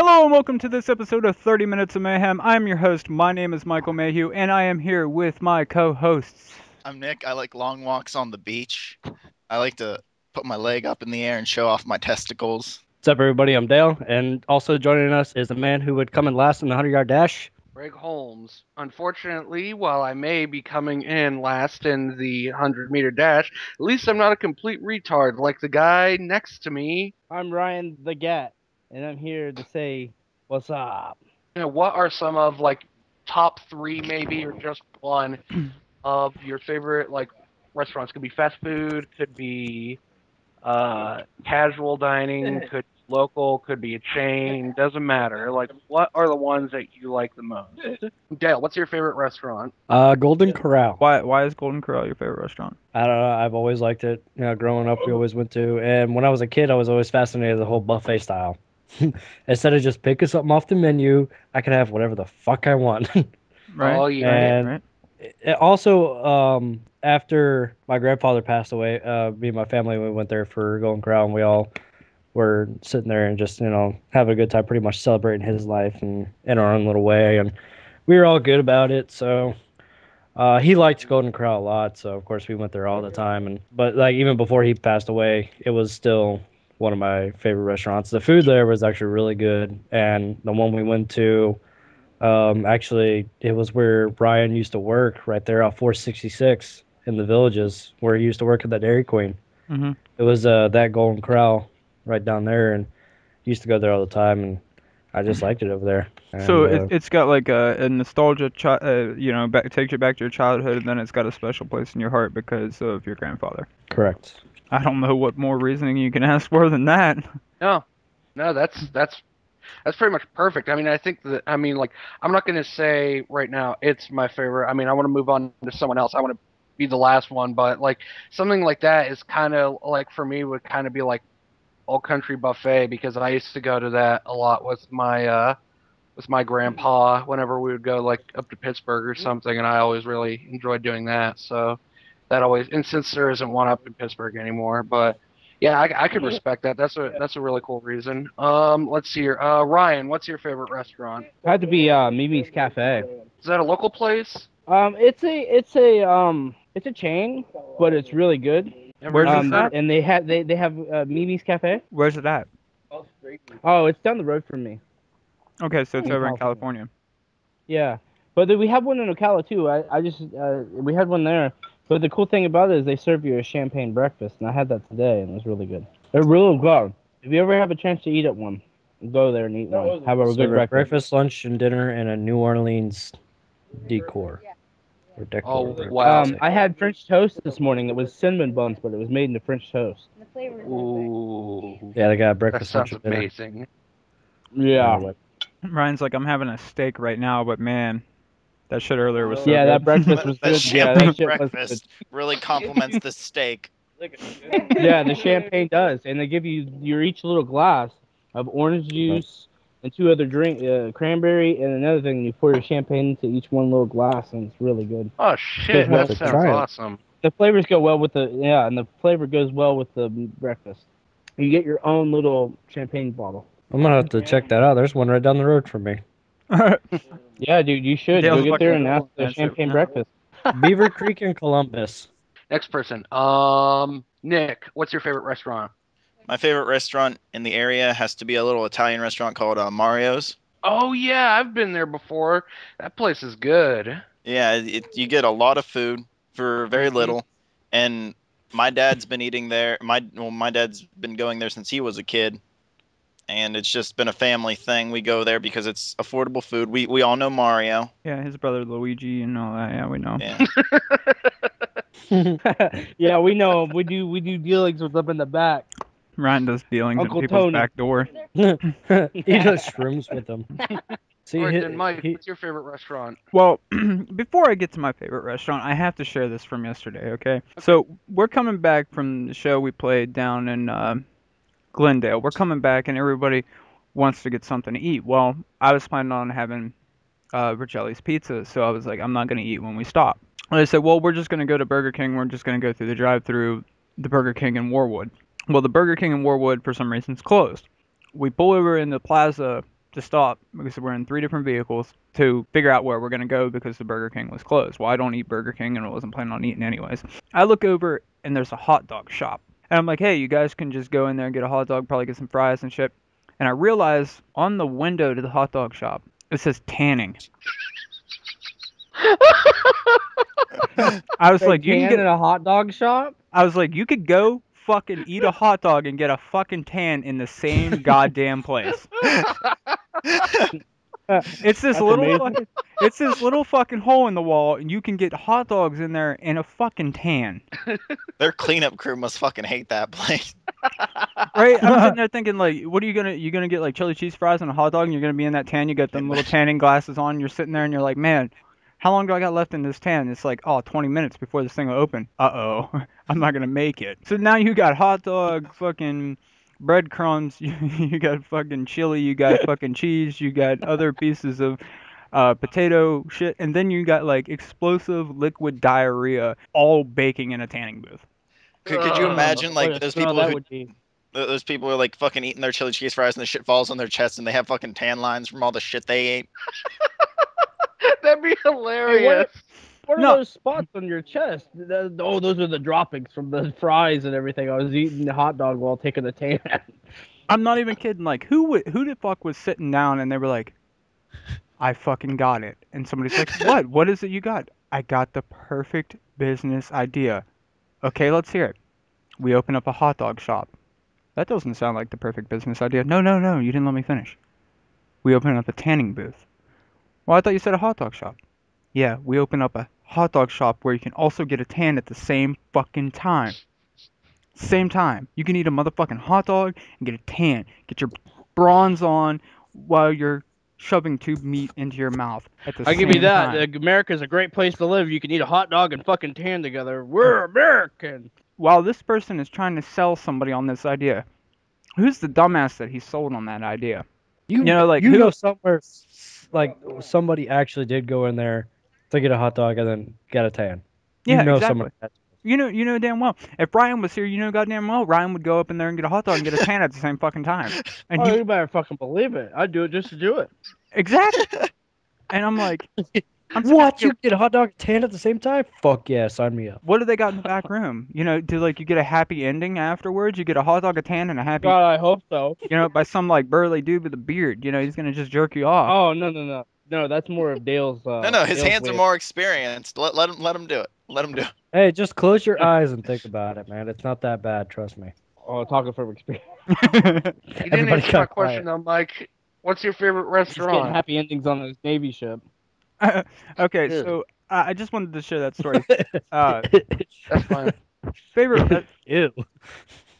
Hello and welcome to this episode of 30 Minutes of Mayhem. I'm your host. My name is Michael Mayhew, and I am here with my co-hosts. I'm Nick. I like long walks on the beach. I like to put my leg up in the air and show off my testicles. What's up, everybody? I'm Dale, and also joining us is the man who would come in last in the 100-yard dash. Greg Holmes. Unfortunately, while I may be coming in last in the 100-meter dash, at least I'm not a complete retard like the guy next to me. I'm Ryan the Gat, and I'm here to say, what's up? What are some of top three maybe or just one of your favorite restaurants? Could be fast food, could be casual dining, could be local, could be a chain, doesn't matter. What are the ones that you like the most? Dale, what's your favorite restaurant? Golden Corral. Why is Golden Corral your favorite restaurant? I don't know. I've always liked it. Growing up, we always went to, and when I was a kid, I was always fascinated with the whole buffet style. Instead of just picking something off the menu, I could have whatever the fuck I want. Right. Oh, yeah. And right. also, after my grandfather passed away, me and my family, we went there for Golden Corral, and we all were sitting there and just, having a good time, pretty much celebrating his life and in our own little way. And we were all good about it. So he liked Golden Corral a lot. So, of course, we went there all the time. But even before he passed away, it was still one of my favorite restaurants. The food there was actually really good. And the one we went to, actually, it was where Brian used to work, right there off 466 in the Villages, where he used to work at the Dairy Queen. Mm-hmm. It was that Golden Corral right down there, and used to go there all the time, and I just liked it over there. And, So it's got like a nostalgia, takes you back to your childhood, and then it's got a special place in your heart because of your grandfather. correct. I don't know what more reasoning you can ask for than that. No, that's pretty much perfect. I mean, I think that I'm not gonna say right now it's my favorite. I mean, I want to move on to someone else. I want to be the last one, but something like that is kind of for me would kind of be like Old Country Buffet, because I used to go to that a lot with my grandpa whenever we would go up to Pittsburgh or something, and I always really enjoyed doing that. So that always, and since there isn't one up in Pittsburgh anymore, but yeah, I could respect that. That's a really cool reason. Let's see here. Ryan, what's your favorite restaurant? It had to be Mimi's Cafe. Is that a local place? It's a chain, but it's really good. Where's this at? And they have Mimi's Cafe. Where's it at? Oh, it's down the road from me. Okay, so it's In over in California. California. Yeah, but we have one in Ocala too. We had one there. But the cool thing about it is they serve you a champagne breakfast, and I had that today, and it was really good. They're really good. If you ever have a chance to eat at one, go there and eat one. Have a good breakfast. Breakfast, lunch, and dinner in a New Orleans decor. Or decor. Oh, wow. I had French toast this morning. It was cinnamon buns, but it was made into French toast. Ooh, Yeah, they got that breakfast, lunch, sounds and dinner. amazing. Yeah. Ryan's like, I'm having a steak right now, but man, that shit earlier was so Yeah, good. that breakfast was The good. Yeah, champagne that shit was breakfast really complements the steak. good. Yeah, the champagne does, and they give you each little glass of orange juice and two other cranberry and another thing. And you pour your champagne into each one little glass, and it's really good. Oh shit, Good. that sounds Try it. awesome. The flavors go well with and the flavor goes well with the breakfast. You get your own little champagne bottle. I'm gonna have to check that out. There's one right down the road from me. Yeah, dude, you should Dale's go get there fucking and ask cool, for man. champagne Yeah. breakfast. Beaver Creek in Columbus. Next person. Nick, what's your favorite restaurant? My favorite restaurant in the area has to be a little Italian restaurant called Mario's. Oh yeah, I've been there before. That place is good. Yeah, you get a lot of food for very little, and my dad's been eating there. My dad's been going there since he was a kid, and it's just been a family thing. We go there because it's affordable food. We all know Mario. Yeah, his brother Luigi and all that. Yeah, we know. Yeah. Yeah, we know. We do dealings with them in the back. Ryan does dealings Uncle at people's Tony. back door. He does shrooms with them. See, All right, he- then, Mike, he- what's your favorite restaurant? Well, before I get to my favorite restaurant, I have to share this from yesterday, okay? So, we're coming back from the show we played down in Glendale. We're coming back, and everybody wants to get something to eat. Well, I was planning on having Richelli's Pizza, so I was like, I'm not going to eat when we stop. And I said, well, we're just going to go to Burger King. We're just going to go through the drive-through the Burger King in Warwood. Well, the Burger King in Warwood, for some reason, is closed. We pull over in the plaza to stop because we're in 3 different vehicles to figure out where we're going to go because the Burger King was closed. Well, I don't eat Burger King and I wasn't planning on eating anyways. I look over and there's a hot dog shop. And I'm like, hey, you guys can just go in there and get a hot dog, probably get some fries and shit. And I realize on the window to the hot dog shop, it says tanning. I was like, you can get in a hot dog shop? I was like, you could go fucking eat a hot dog and get a fucking tan in the same goddamn place. It's this little fucking hole in the wall, and you can get hot dogs in there and a fucking tan. Their cleanup crew must fucking hate that place. Right? I'm sitting there thinking, like, what are you gonna get like chili cheese fries and a hot dog, and you're gonna be in that tan. You got them little tanning glasses on. You're sitting there, and you're like, man, how long do I got left in this tan? It's like, 20 minutes before this thing will open. Uh-oh, I'm not gonna make it. So now you got hot dog, fucking breadcrumbs, you got fucking chili, you got fucking cheese, you got other pieces of potato shit, and then you got like explosive liquid diarrhea all baking in a tanning booth. Could you imagine like those people those people are like fucking eating their chili cheese fries and the shit falls on their chest and they have fucking tan lines from all the shit they ate? That'd be hilarious. What are those spots on your chest? Oh, those are the droppings from the fries and everything. I was eating the hot dog while taking the tan. I'm not even kidding. Like, who the fuck was sitting down and they were like, I fucking got it. And somebody's like, what? What is it you got? I got the perfect business idea. Okay, let's hear it. We open up a hot dog shop. That doesn't sound like the perfect business idea. No, you didn't let me finish. We open up a tanning booth. Well, I thought you said a hot dog shop. Yeah, we open up a hot dog shop where you can also get a tan at the same fucking time. Same time. You can eat a motherfucking hot dog and get a tan. Get your bronze on while you're shoving tube meat into your mouth at the same time. I'll give you that. America's a great place to live. You can eat a hot dog and fucking tan together. We're American. While this person is trying to sell somebody on this idea, who's the dumbass that he sold on that idea? You know somewhere like somebody actually did go in there to get a hot dog and then get a tan. Yeah, exactly. You know damn well. If Ryan was here, you know goddamn well Ryan would go up in there and get a hot dog and get a tan at the same fucking time. And you better fucking believe it. I'd do it just to do it. Exactly. And I'm like, what? You get a hot dog and tan at the same time? Fuck yeah, sign me up. What do they got in the back room? You know, do like you get a happy ending afterwards? You get a hot dog, a tan, and a happy. God, I hope so. You know, by some like burly dude with a beard. You know, he's gonna just jerk you off. Oh no, that's more of Dale's. No, his hands are more experienced. Let him do it. Let him do it. Hey, just close your eyes and think about it, man. It's not that bad, trust me. Oh, talking from experience. You didn't answer my question though, Mike. What's your favorite restaurant? He's getting happy endings on his Navy ship. Okay, so I just wanted to share that story. That's fine. Favorite Ew.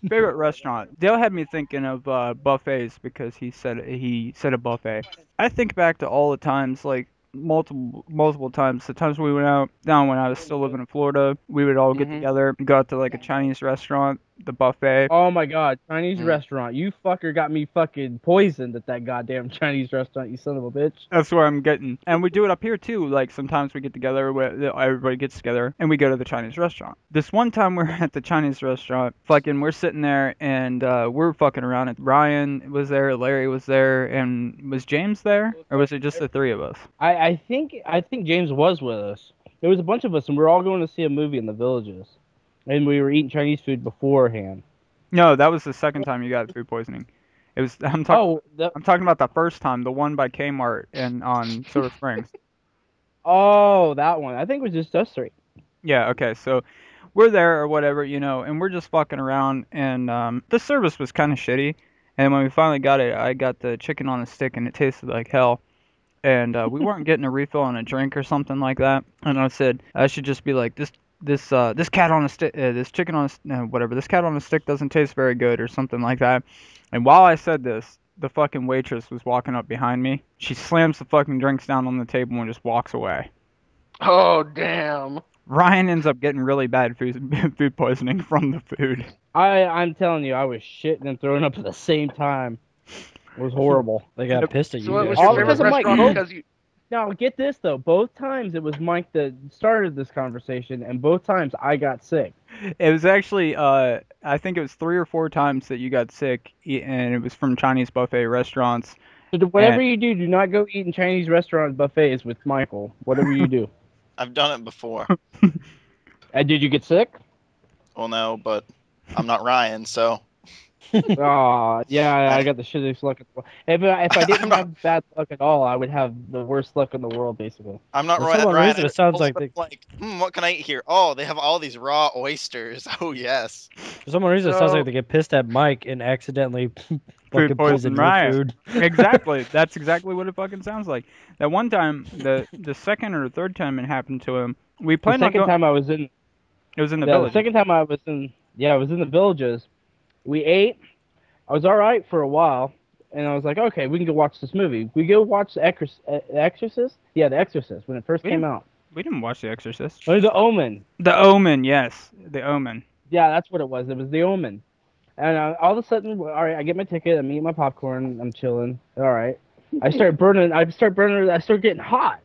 Favorite restaurant. Dale had me thinking of buffets because he said a buffet. I think back to all the times, like multiple times. The times we went out down when I was still living in Florida, we would all get together, go out to like a Chinese restaurant, the buffet. Oh my god, Chinese restaurant. You fucker got me fucking poisoned at that goddamn Chinese restaurant, you son of a bitch. That's where I'm getting. And we do it up here too. Like sometimes we get together, everybody gets together, and we go to the Chinese restaurant. This one time we're at the Chinese restaurant, we're sitting there and we're fucking around. And Ryan was there, Larry was there, and was James there? Or was it just the three of us? I think James was with us. There was a bunch of us, and we were all going to see a movie in the Villages. And we were eating Chinese food beforehand. No, that was the second time you got food poisoning. It was. I'm talking about the first time, the one by Kmart and on Silver Springs. Oh, that one. I think it was just us three. Yeah. Okay. So we're there or whatever, and we're just fucking around, and the service was kind of shitty. And when we finally got it, I got the chicken on a stick, and it tasted like hell. And we weren't getting a refill on a drink or something like that. And I said I should just be like this cat on a stick, this chicken on a whatever, this cat on a stick doesn't taste very good or something like that. And while I said this, the fucking waitress was walking up behind me. She slams the fucking drinks down on the table and just walks away. Oh, damn. Ryan ends up getting really bad food poisoning from the food. I'm telling you, I was shitting and throwing up at the same time. It was horrible. They got pissed at you. So what was your favorite restaurant? Because you... Now, get this, though. Both times it was Mike that started this conversation, and both times I got sick. It was actually, I think it was 3 or 4 times that you got sick, and it was from Chinese buffet restaurants. Whatever you do not go eat in Chinese restaurant buffets with Michael. Whatever you do. I've done it before. Did you get sick? Well, no, but I'm not Ryan, so Oh, yeah, I got the shittiest luck in the world. If I didn't I'm not. have bad luck at all, I would have the worst luck in the world, basically. I'm not For some Ryan. reason, it sounds like what can I eat here? Oh, they have all these raw oysters. Oh yes. for some reason it sounds So- like they get pissed at Mike and accidentally Food fucking poison poison your Ryan. food. Exactly. That's exactly what it fucking sounds like. That one time, the second or third time it happened to him, we The planned on second going. time I was in, It was in the yeah, the village. second time I was in the villages. We ate. I was all right for a while, and I was like, okay, we can go watch this movie. We go watch The Exorcist. Yeah, The Exorcist when it first We came didn't- out. We didn't watch The Exorcist. Or The Omen. The Omen, yes, The Omen. Yeah, that's what it was. It was The Omen. And all of a sudden, all right, I get my ticket. I'm eating my popcorn. I'm chilling. All right. I start burning. I start getting hot.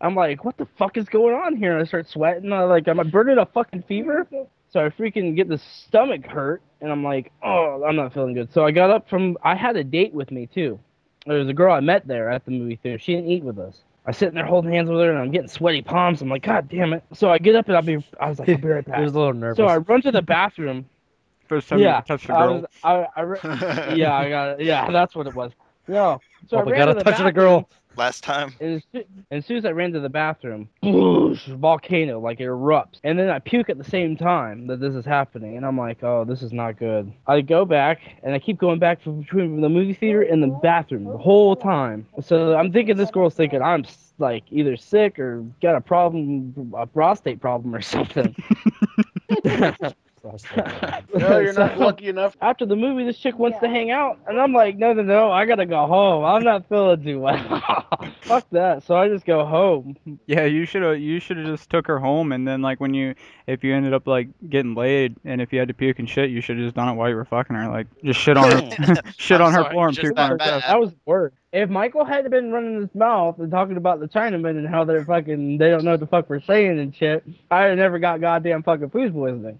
I'm like, what the fuck is going on here? And I start sweating. Am I burning a fucking fever? So I freaking get the stomach hurt. And I'm like, oh, I'm not feeling good. So I got up I had a date with me, too. There was a girl I met there at the movie theater. She didn't eat with us. I was sitting there holding hands with her, and I'm getting sweaty palms. I'm like, God damn it. So I get up, and I was like, I'll be right He back. was a little nervous. So I run to the bathroom. First time you Yeah, ever touched a girl. yeah, I got it. Yeah, that's what it was. No, so Well, I we ran gotta to the touch bathroom, the girl. Last time. and as soon as I ran to the bathroom, boosh, volcano, like it erupts, and then I puke at the same time that this is happening, and I'm like, oh, this is not good. I go back, and I keep going back between the movie theater and the bathroom the whole time. So I'm thinking this girl's thinking I'm like either sick or got a problem, a prostate problem or something. No, you're not So- lucky enough. After the movie, this chick wants to hang out, and I'm like, no, I gotta go home. I'm not feeling too well. Fuck that. So I just go home. Yeah, you should have just took her home, and then like if you ended up like getting laid, and if you had to puke and shit, you should have just done it while you were fucking her, like just shit on her, shit I'm on her sorry, floor and just puke on her that chest. bad. That was the word. If Michael hadn't been running his mouth and talking about the Chinamen and how they don't know what the fuck we're saying and shit, I'd have never got goddamn fucking food poisoning.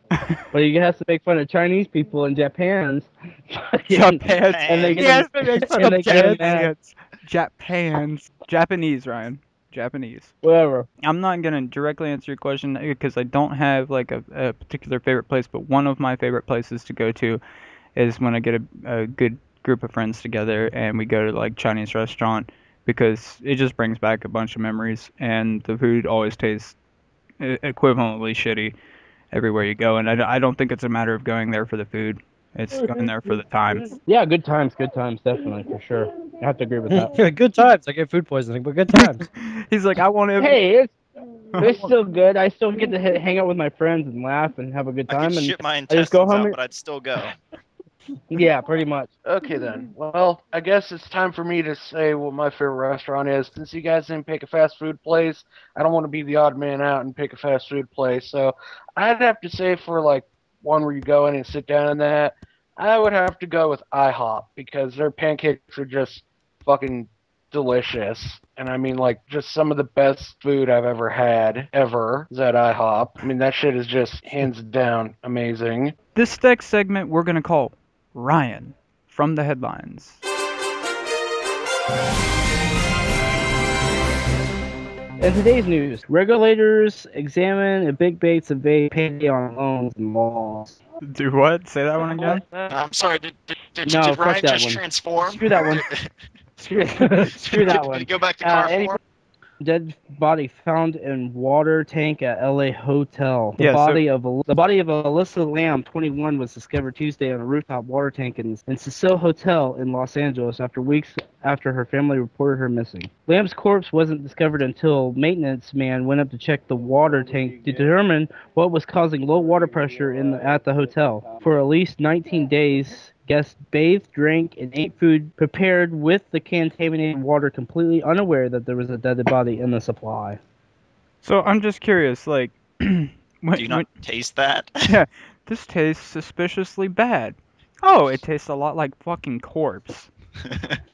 But he has to make fun of Chinese people in Japan. Japan. And they get Yes, them- they make fun and of they get them mad. Japanese, Ryan. Japanese. Whatever. I'm not gonna directly answer your question because I don't have like a particular favorite place, but one of my favorite places to go to is when I get a good group of friends together and we go to like Chinese restaurant because it just brings back a bunch of memories and the food always tastes equivalently shitty everywhere you go, and I don't think it's a matter of going there for the food. It's going there for the time. Yeah, good times, definitely, for sure. I have to agree with that. Good times. I get food poisoning, but good times. He's like, I want to. Hey, it's still good. I still get to hang out with my friends and laugh and have a good I time. could And shit my just go intestines home out, and- but I'd still go. yeah, pretty much. Okay then. Well, I guess it's time for me to say what my favorite restaurant is. Since you guys didn't pick a fast food place, I don't want to be the odd man out and pick a fast food place. So I'd have to say for like one where you go in and sit down in that, I would have to go with IHOP because their pancakes are just fucking delicious. And I mean, like, just some of the best food I've ever had, ever, is at IHOP. I mean, that shit is just hands down amazing. This next segment we're gonna call Ryan from the headlines. In today's news, regulators examine a big baits of payday on loans in malls. Do what? Say that one again. I'm sorry. Did No, did fuck Ryan that just one. transform? Screw that one. Screw that Did one. he go back to Uh, car any- form? Dead body found in water tank at LA hotel. The Yeah, so- body of Alyssa Lamb, 21, was discovered Tuesday on a rooftop water tank in Cecil Hotel in Los Angeles after weeks after her family reported her missing. Lamb's corpse wasn't discovered until maintenance man went up to check the water tank to determine what was causing low water pressure at the hotel. For at least 19 days, guests bathed, drank, and ate food prepared with the contaminated water, completely unaware that there was a dead body in the supply. So I'm just curious, like, Do you not taste that? yeah, this tastes suspiciously bad. Oh, it tastes a lot like fucking corpse.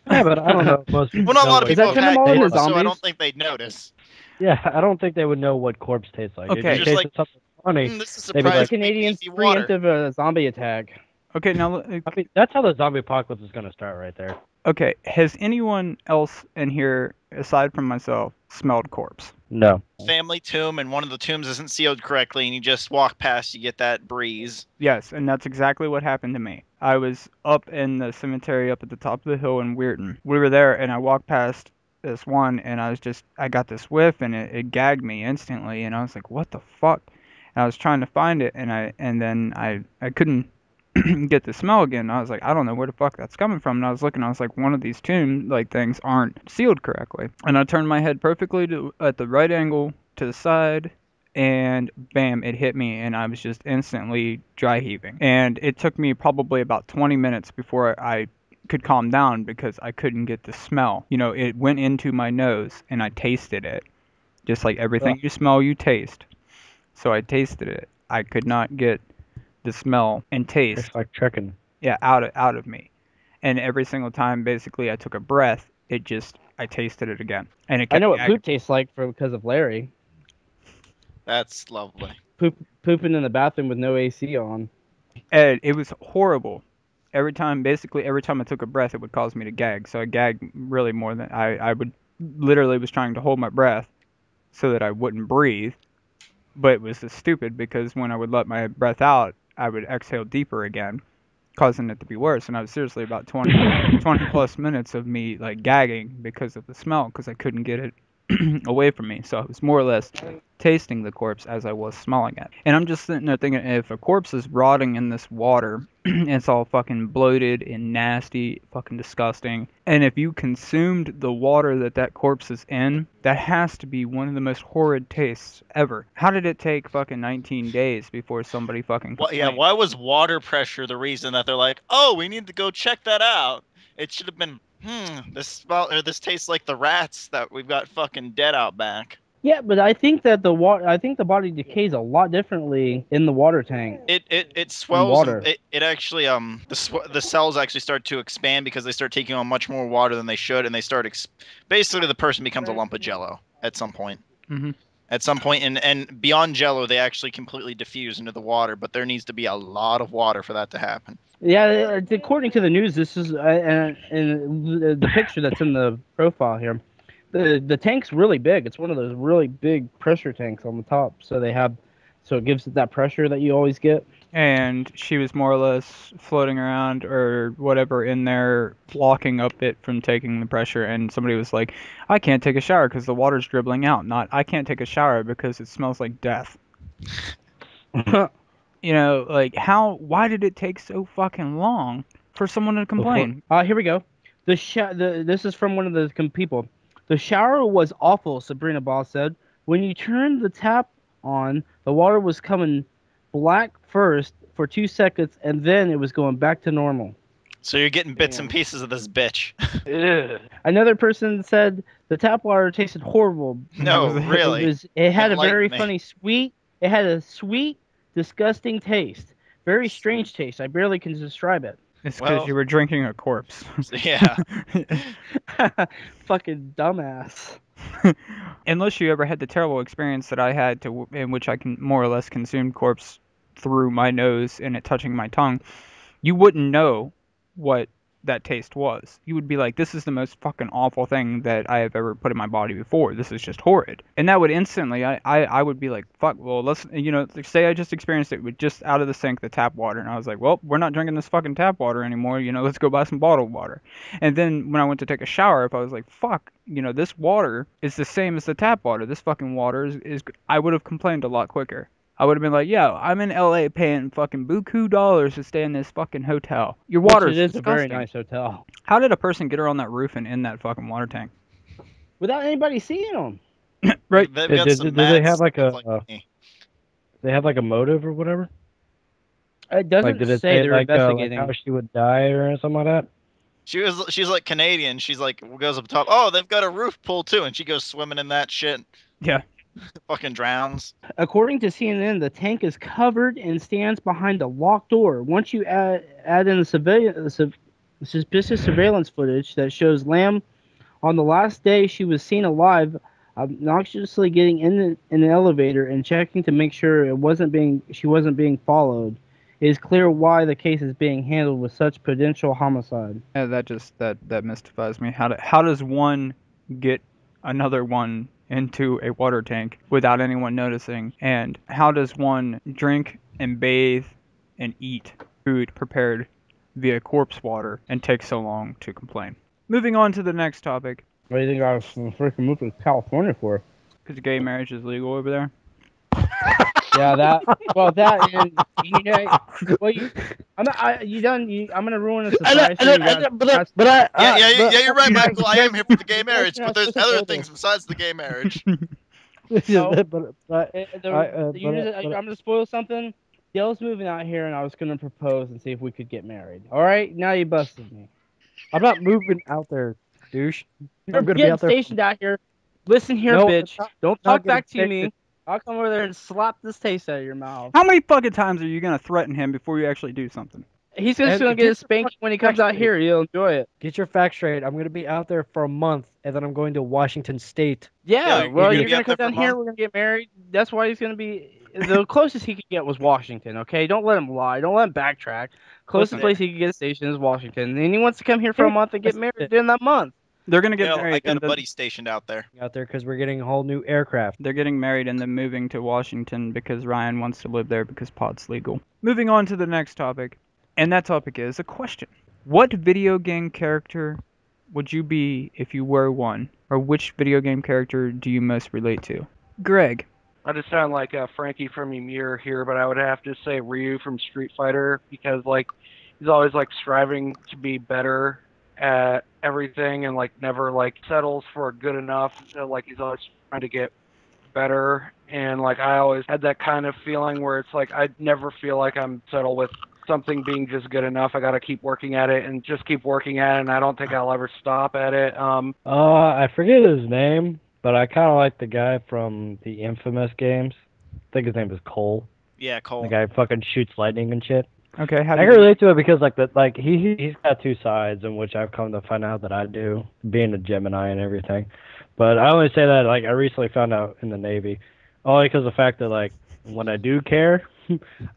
Yeah, but I don't know. If most people Well, not a know lot of what- Is that people have had Cinnamon or corpse, so I zombies? don't think they'd notice. Yeah, I don't think they would know what corpse tastes like. Okay. If Just it like- tasted something funny. This is They'd be surprising. like, Canadians easy water. preemptive zombie attack. Okay, now, I mean, that's how the zombie apocalypse is gonna start right there. okay, has anyone else in here, aside from myself, smelled corpse? No. Family tomb, and one of the tombs isn't sealed correctly, and you just walk past, you get that breeze. Yes, and that's exactly what happened to me. I was up in the cemetery up at the top of the hill in Weirton. We were there, and I walked past this one, and I got this whiff, and it gagged me instantly, and I was like, what the fuck? And I was trying to find it, and then I couldn't get the smell again. I was like, I don't know where the fuck that's coming from. And I was looking, I was like, one of these tomb like things aren't sealed correctly. And I turned my head perfectly at the right angle to the side, and bam, it hit me, and I was just instantly dry heaving. And it took me probably about 20 minutes before I could calm down because I couldn't get the smell. You know, it went into my nose, and I tasted it. Just like everything you smell, you taste. So I tasted it. I could not get the smell and taste, It's like chicken. yeah, out of me. And every single time, basically, I took a breath, I tasted it again, and it I kept know what gagging. poop tastes like because of Larry. That's lovely. Pooping in the bathroom with no AC on. And it was horrible. Basically every time I took a breath, it would cause me to gag. So I gagged really more than I would literally was trying to hold my breath so that I wouldn't breathe. But it was just stupid because when I would let my breath out, I would exhale deeper again, causing it to be worse. And I was seriously about 20 plus minutes of me like gagging because of the smell because I couldn't get it away from me. So I was more or less tasting the corpse as I was smelling it. And I'm just sitting there thinking, if a corpse is rotting in this water, it's all fucking bloated and nasty, fucking disgusting. And if you consumed the water that corpse is in, that has to be one of the most horrid tastes ever. How did it take fucking 19 days before somebody fucking Well, complained? yeah, why was water pressure the reason that they're like, oh, we need to go check that out? It should have been, this tastes like the rats that we've got fucking dead out back. Yeah, but I think that I think the body decays a lot differently in the water tank. It swells. water. It actually the cells actually start to expand because they start taking on much more water than they should, and they start basically the person becomes a lump of jello at some point. Mhm. At some point, and beyond jello, they actually completely diffuse into the water. But there needs to be a lot of water for that to happen. Yeah, according to the news, this is and the picture that's in the profile here. The tank's really big. It's one of those really big pressure tanks on the top. So it gives it that pressure that you always get. And she was more or less floating around or whatever in there, blocking up it from taking the pressure. And somebody was like, I can't take a shower because the water's dribbling out. Not, I can't take a shower because it smells like death. You know, like, why did it take so fucking long for someone to complain? Here we go. This is from one of the people. The shower was awful, Sabrina Boss said. When you turned the tap on, the water was coming black first for 2 seconds, and then it was going back to normal. So you're getting bits and pieces of this bitch. Another person said the tap water tasted horrible. No, really. It had a very Enlighten me. funny sweet. It had a sweet, disgusting taste. Very strange taste. I barely can describe it. It's because Well- you were drinking a corpse. Yeah. Fucking dumbass. Unless you ever had the terrible experience that I had in which I can more or less consume corpse through my nose and it touching my tongue, you wouldn't know what that taste was. You would be like, this is the most fucking awful thing that I have ever put in my body before. This is just horrid. And that would instantly, I would be like, fuck, well, let's, say I just experienced it with just out of the sink, the tap water. And I was like, well, we're not drinking this fucking tap water anymore. Let's go buy some bottled water. And then when I went to take a shower, if I was like, fuck, this water is the same as the tap water. This fucking water is I would have complained a lot quicker. I would have been like, yeah, I'm in LA paying fucking buku dollars to stay in this fucking hotel. Your water is It is a disgusting. very nice hotel. How did a person get her on that roof and in that fucking water tank? Without anybody seeing them. Right. They've Did- got did- some did they mad have, like, stuff a- me. They have like a motive or whatever. It doesn't Like, did it say say they're like, investigating. how she would die or something like that? She's like Canadian. She's like goes up top. Oh, they've got a roof pool too, and she goes swimming in that shit. Yeah. Fucking drowns. According to CNN, the tank is covered and stands behind a locked door. Once you add in the suspicious surveillance footage that shows Lamb on the last day she was seen alive, obnoxiously getting in the elevator and checking to make sure she wasn't being followed, It is clear why the case is being handled with such potential homicide. Yeah, that mystifies me. How does one get another one into a water tank without anyone noticing? And how does one drink and bathe and eat food prepared via corpse water and take so long to complain? Moving on to the next topic. What do you think I was freaking moved to California for? Because gay marriage is legal over there. Yeah, that. Well, that and yeah. Well, I'm gonna ruin a society. Yeah, you're right, Michael. I am here for the gay marriage, but there's other things besides the gay marriage. No. but I'm gonna spoil something. Dale's moving out here, and I was gonna propose and see if we could get married. All right, now you busted me. I'm not moving out there, douche. You're I'm gonna be getting out there. stationed out here. Listen here, No, bitch. Don't not talk back to getting me. stationed. I'll come over there and slap this taste out of your mouth. How many fucking times are you gonna threaten him before you actually do something? He's just gonna get a spanking when he comes out here. He'll enjoy it. Get your facts straight. I'm gonna be out there for a month, and then I'm going to Washington State. Yeah, Yeah, well, you're you're gonna gonna be come out there down for a here. month? We're gonna get married. That's why he's gonna be. The closest he could get was Washington. Okay, don't let him lie. Don't let him backtrack. Closest Listen. place he could get stationed is Washington, and he wants to come here for a month and get married during that month. They're gonna get Yeah, I married. got and a then- buddy stationed out there. Out there because we're getting a whole new aircraft. They're getting married and then moving to Washington because Ryan wants to live there because pot's legal. Moving on to the next topic, and that topic is a question. What video game character would you be if you were one? Or which video game character do you most relate to? Greg. I just sound like Frankie from Ymir here, but I would have to say Ryu from Street Fighter because like he's always like striving to be better at everything and like never like settles for good enough. So, like he's always trying to get better, and like I always had that kind of feeling where it's like I never feel like I'm settled with something being just good enough. I got to keep working at it and just keep working at it, and I don't think I'll ever stop at it. I forget his name, but I kind of like the guy from the Infamous games. I think his name is Cole. Yeah, Cole. The guy who fucking shoots lightning and shit. Okay, how I do can you... relate to it because he's got two sides in which I've come to find out that I do, being a Gemini and everything. But I only say that like I recently found out in the Navy, only because of the fact that like when I do care,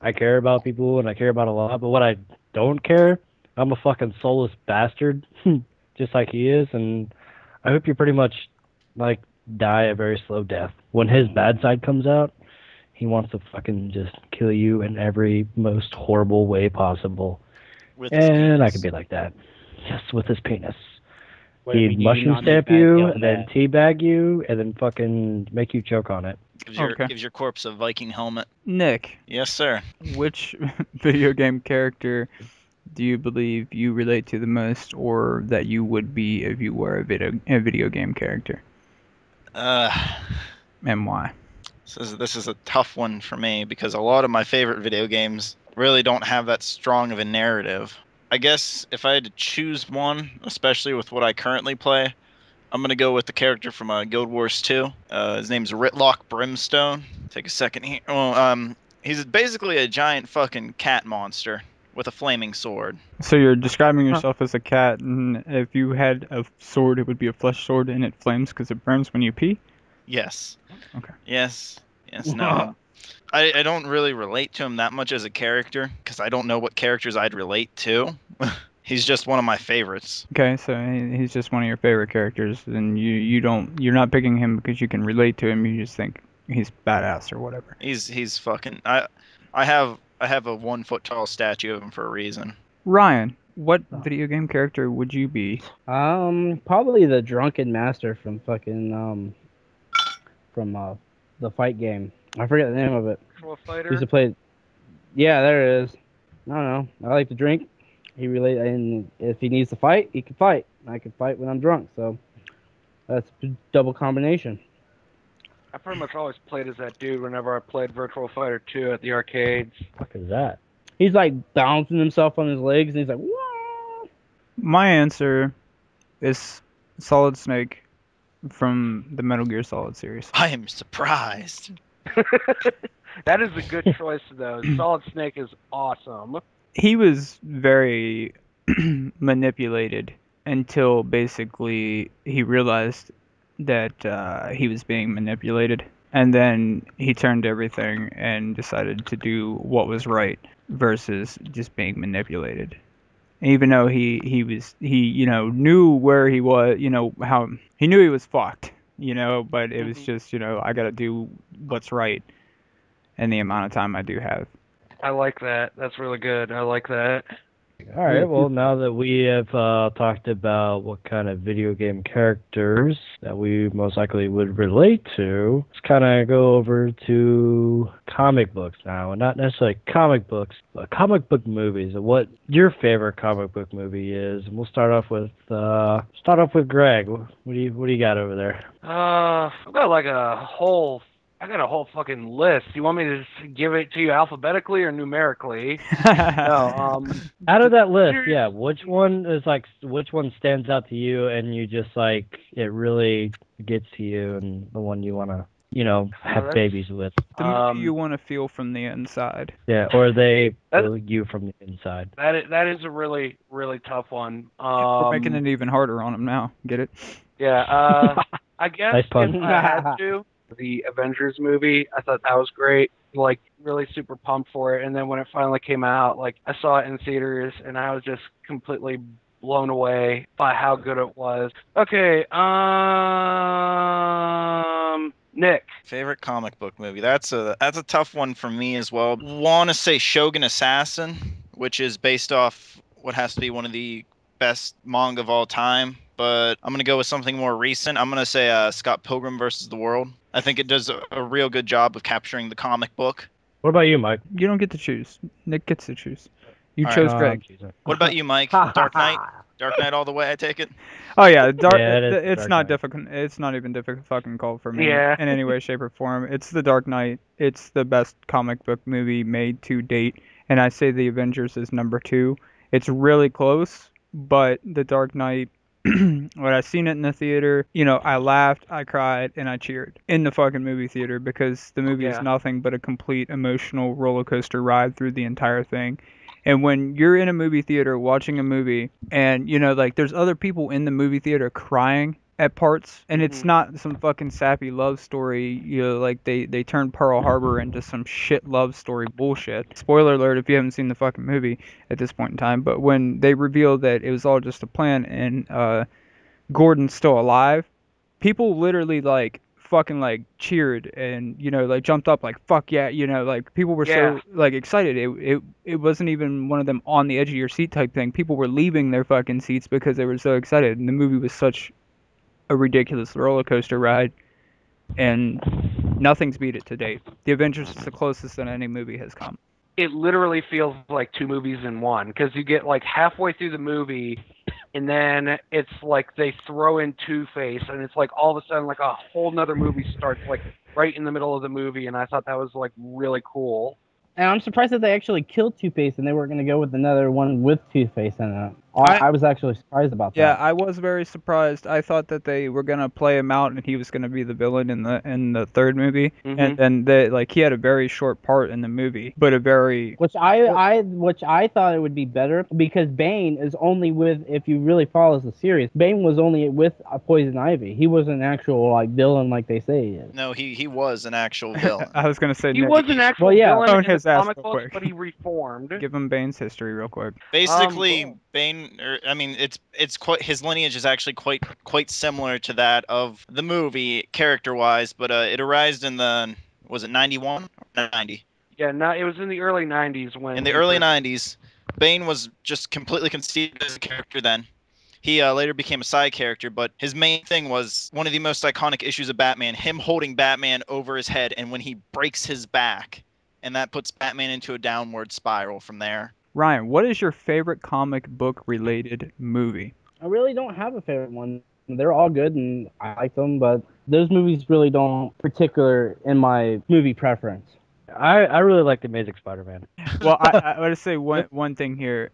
I care about people and I care about a lot. But when I don't care, I'm a fucking soulless bastard, just like he is. And I hope you pretty much like die a very slow death. When his bad side comes out, he wants to fucking just kill you in every most horrible way possible. With his And I penis. could be like that. Yes, with his penis. Wait, He'd do you mushroom not stamp make that you, yell and then mad? teabag you, and then fucking make you choke on it. Okay. Gives your corpse a Viking helmet. Nick, Yes, sir. which video game character do you believe you relate to the most, or that you would be if you were a video game character, Uh, and why? this is a tough one for me because a lot of my favorite video games really don't have that strong of a narrative. I guess if I had to choose one, especially with what I currently play, I'm gonna go with the character from Guild Wars 2. His name's Ritlock Brimstone. Take a second here. Well, he's basically a giant fucking cat monster with a flaming sword. So you're describing yourself as a cat, and if you had a sword, it would be a flesh sword, and it flames because it burns when you pee? Yes. Okay. Yes. No. I don't really relate to him that much as a character because I don't know what characters I'd relate to. He's just one of my favorites. Okay, so he's just one of your favorite characters, and you're not picking him because you can relate to him. You just think he's badass or whatever. He's fucking. I have a 1 foot tall statue of him for a reason. Ryan, what video game character would you be? Probably the drunken master from fucking from the fight game. I forget the name of it. Virtual He Fighter. used to play. Yeah, there it is. I don't know. I like to drink. And if he needs to fight, he can fight. I can fight when I'm drunk, so that's a double combination. I pretty much always played as that dude whenever I played Virtual Fighter 2 at the arcades. What the fuck is that? He's like bouncing himself on his legs, and he's like, "Whoa!" My answer is Solid Snake from the Metal Gear Solid series. I am surprised. That is a good choice, though. Solid Snake is awesome. He was very manipulated until basically he realized that he was being manipulated, and then he turned everything and decided to do what was right. versus just being manipulated. Even though he knew where he was, how he knew he was fucked, but it was just, I got to do what's right in the amount of time I do have. I like that. That's really good. I like that. All right. Well, now that we have talked about what kind of video game characters that we most likely would relate to, let's kind of go over to comic books now, and not necessarily comic books, but comic book movies. And what your favorite comic book movie is? And we'll start off with Greg. What do you got over there? I've got like I got a whole fucking list. You want me to just give it to you alphabetically or numerically? No, Out of that list, yeah, which one stands out to you and you just like it really gets to you and the one you want to, have babies with? The movie you want to feel from the inside. Yeah, or they feel you from the inside. That is a really, really tough one. We're making it even harder on him now. Get it? Yeah, I guess Nice pun. if I had to, the Avengers movie, I thought that was great. Like, really super pumped for it. And then when it finally came out, like, I saw it in theaters, and I was just completely blown away by how good it was. Okay, Nick. Favorite comic book movie? That's a tough one for me as well. Want to say Shogun Assassin, which is based off what has to be one of the best manga of all time. But I'm going to go with something more recent. I'm going to say Scott Pilgrim versus the World. I think it does a real good job of capturing the comic book. What about you, Mike? You don't get to choose. Nick gets to choose. You All chose right. Greg. What about you, Mike? Dark Knight? Dark Knight all the way, I take it? Oh yeah, Yeah, it's Dark not Knight. difficult. It's not even difficult fucking call for me Yeah. in any way, shape, or form. It's The Dark Knight. It's the best comic book movie made to date, and I say The Avengers is number 2. It's really close, but The Dark Knight. When I seen it in the theater, I laughed, I cried, and I cheered in the fucking movie theater because the movie is nothing but a complete emotional roller coaster ride through the entire thing. And when you're in a movie theater watching a movie and, like there's other people in the movie theater crying at parts and it's not some fucking sappy love story, like they turned Pearl Harbor into some shit love story bullshit. Spoiler alert if you haven't seen the fucking movie at this point in time, but when they revealed that it was all just a plan and Gordon's still alive, people literally like fucking like cheered and like jumped up like fuck yeah, like people were so like excited. It wasn't even one of them on the edge of your seat type thing. People were leaving their fucking seats because they were so excited, and the movie was such a ridiculous roller coaster ride, and nothing's beat it to date. The Avengers is the closest that any movie has come. It literally feels like 2 movies in one, because you get like halfway through the movie and then it's like they throw in Two-Face and it's like all of a sudden like a whole nother movie starts like right in the middle of the movie, and I thought that was like really cool. And I'm surprised that they actually killed Two-Face and they weren't going to go with another one with Two-Face in it. I was actually surprised about that. Yeah, I was very surprised. I thought that they were gonna play him out and he was gonna be the villain in the third movie, and then he had a very short part in the movie, but a very which I thought it would be better because Bane is only with, if you really follow the series, Bane was only with Poison Ivy. He was an actual like villain like they say he is. No, he was an actual villain. I was gonna say he was an actual villain in the comic books, but he reformed. Give him Bane's history real quick. Basically, Bane. It's quite, his lineage is actually quite similar to that of the movie character-wise, but it arose in was it 91 or 90? Yeah, it was in the early 90s when. In the early 90s, Bane was just completely conceived as a character then. He later became a side character, but his main thing was one of the most iconic issues of Batman, him holding Batman over his head, and when he breaks his back, and that puts Batman into a downward spiral from there. Ryan, what is your favorite comic book related movie? I really don't have a favorite one. They're all good and I like them, but those movies really don't particular in my movie preference. I really like The Amazing Spider-Man. Well, I want to say one thing here.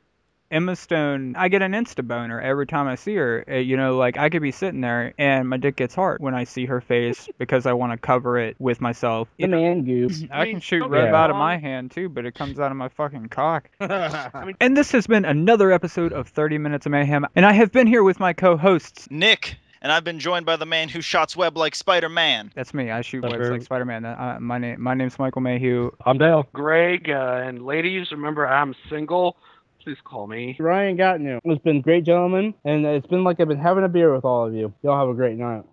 Emma Stone, I get an insta boner every time I see her. Like I could be sitting there and my dick gets hard when I see her face because I want to cover it with myself. The man goop. I can shoot right out of my hand too, but it comes out of my fucking cock. And this has been another episode of 30 Minutes of Mayhem, and I have been here with my co-hosts Nick and I've been joined by the man who shots web like Spider-Man. That's me. I shoot That's webs very- like Spider-Man. My name's Michael Mayhew. I'm Dale. Greg, and ladies, remember I'm single. Please call me. Ryan Gatineau. It's been great, gentlemen, and it's been like I've been having a beer with all of you. Y'all have a great night.